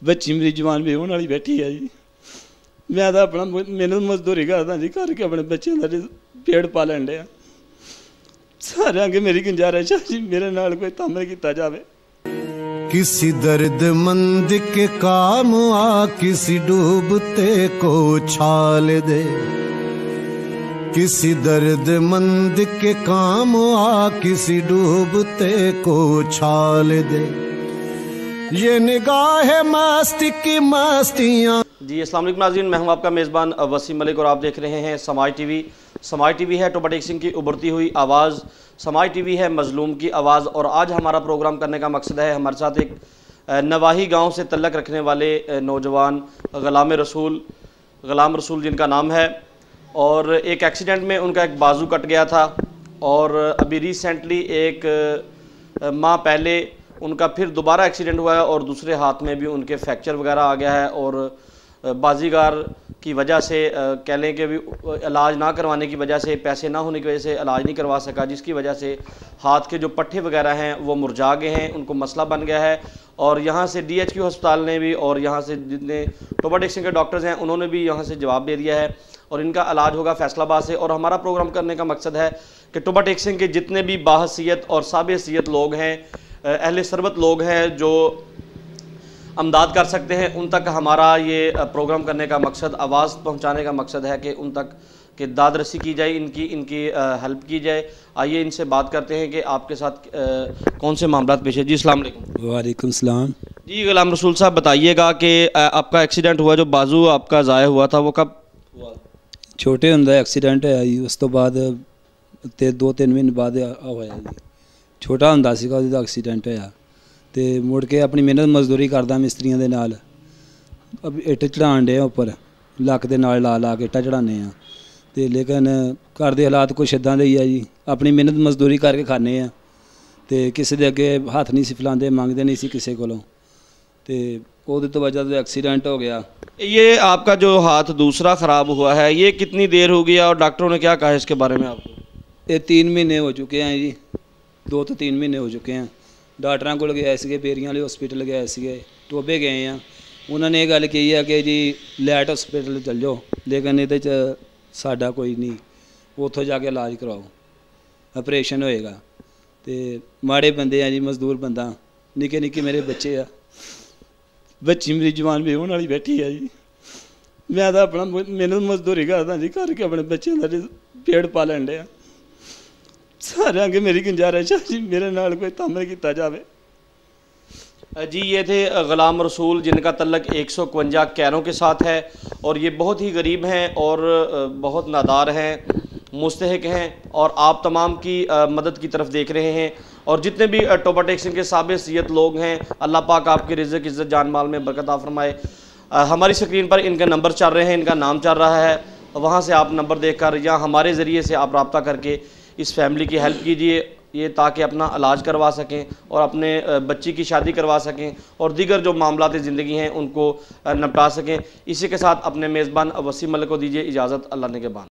बच्ची मेरी जवान भी होने वाली बैठी है जी। मैं तो अपना मेहनत मजदूरी करदा जी, करके अपने बच्चों का पेट पालन दिया। सारे अगे मेरी गुंजाइश है जी, मेरे नाल कोई तामल किया जाए। किसी दर्दमंद के काम आ, किसी डूबते को उछाल दे। किसी दर्दमंद के काम आ, किसी डूबते को उछाल दे। ये निगाह मस्ती की मस्तियाँ। जी अस्सलाम वालेकुम नाज़रीन, मैं हूं आपका मेज़बान वसीम मलिक और आप देख रहे हैं समाज टीवी। समाज टीवी है टोबा टेक सिंह की उभरती हुई आवाज़। समाज टीवी है मज़लूम की आवाज़। और आज हमारा प्रोग्राम करने का मकसद है, हमारे साथ एक नवाही गांव से तल्लक रखने वाले नौजवान गुलाम रसूल जिनका नाम है, और एक एक्सीडेंट में उनका एक बाजू कट गया था और अभी रिसेंटली एक माह पहले उनका फिर दोबारा एक्सीडेंट हुआ है और दूसरे हाथ में भी उनके फ्रैक्चर वगैरह आ गया है। और बाजीगार की वजह से कह लें कि भी इलाज ना करवाने की वजह से, पैसे ना होने की वजह से इलाज नहीं करवा सका, जिसकी वजह से हाथ के जो पट्टे वगैरह हैं वो मुरझा गए हैं, उनको मसला बन गया है। और यहाँ से DHQ अस्पताल ने भी और यहाँ से जितने टोबा टेक सिंह के डॉक्टर्स हैं उन्होंने भी यहाँ से जवाब दे दिया है और इनका इलाज होगा फैसलाबाद से। और हमारा प्रोग्राम करने का मकसद है कि टोबा टेक सिंह के जितने भी बाहसीयत और साबहसीयत लोग हैं, अहले सरबत लोग हैं जो अमदाद कर सकते हैं, उन तक हमारा ये प्रोग्राम करने का मकसद, आवाज़ पहुंचाने का मकसद है कि उन तक कि दाद रसी की जाए, इनकी हेल्प की जाए। आइए इनसे बात करते हैं कि आपके साथ कौन से मामला पेश है। जी अस्सलाम वालेकुम। वालेकुम सलाम। जी गुलाम रसूल साहब, बताइएगा कि आपका एक्सीडेंट हुआ, जो बाजू आपका ज़ाया हुआ था, वो कब हुआ? छोटे होंगे एक्सीडेंट है जी, उस तो बाद 2-3 महीने बाद होया जी। छोटा होंदा सीगा उहदा एक्सीडेंट होया ते मुड़ के अपनी मेहनत मजदूरी करदा मिस्त्रियों दे नाल। अब इट चढ़ाण डे उपर लक दे नाल ला के इट्टां चढ़ाने आ ते, लेकिन घर दे हालात कुछ इदां दे ही आ जी। अपनी मेहनत मजदूरी करके खाने आ ते किसी दे अगे हत्थ नहीं सी फैलांदे, मंगदे नहीं सी किसी कोलों, ते ओहदे तो वजह तो एक्सीडेंट हो गया। ये आपका जो हाथ दूसरा ख़राब हुआ है, ये कितनी देर हो गई और डॉक्टरों ने क्या कहा इसके बारे में आपको? ये 3 महीने हो चुके हैं जी, 2 तो 3 महीने हो चुके हैं। डॉक्टरों को गए थे, बेरियां वाले हॉस्पिटल गए थे, टोबे गए हैं। उन्होंने ये गल कही है कि जी लैट हॉस्पिटल चल जाओ, लेकिन ये साडा कोई नहीं, उत्थों जाके इलाज कराओ, ऑपरेशन होएगा। तो माड़े बंदे हैं जी, मजदूर बंदा, निके निके मेरे बच्चे आ, बच्ची मेरी जवान भी होने वाली बैठी है जी। मैं तो अपना मेहनत मजदूरी करदा जी, करके अपने बच्चों का पेट पालन दिया। सारे अगे मेरी गुंजाइश है जी, मेरे नाल कोई तामल किया जाए। जी ये थे गुलाम रसूल, जिनका तल्लक 151 कैरों के साथ है और ये बहुत ही गरीब हैं और बहुत नादार हैं, मुस्तहिक हैं, और आप तमाम की मदद की तरफ देख रहे हैं। और जितने भी टोबा टेक सिंह के साबहसीयत लोग हैं, अल्लाह पाक आपकी रिज़्क़ इज़्ज़त जान माल में बरकत फरमाए। हमारी स्क्रीन पर इनके नंबर चल रहे हैं, इनका नाम चल रहा है, वहाँ से आप नंबर देख कर या हमारे ज़रिए से आप रब्ता करके इस फैमिली की हेल्प कीजिए, ये ताकि अपना इलाज करवा सकें और अपने बच्ची की शादी करवा सकें और दीगर जो मामलात ज़िंदगी हैं उनको निपटा सकें। इसी के साथ अपने मेज़बान वसीम मलिक को दीजिए इजाज़त। अल्लाह ने के बाद।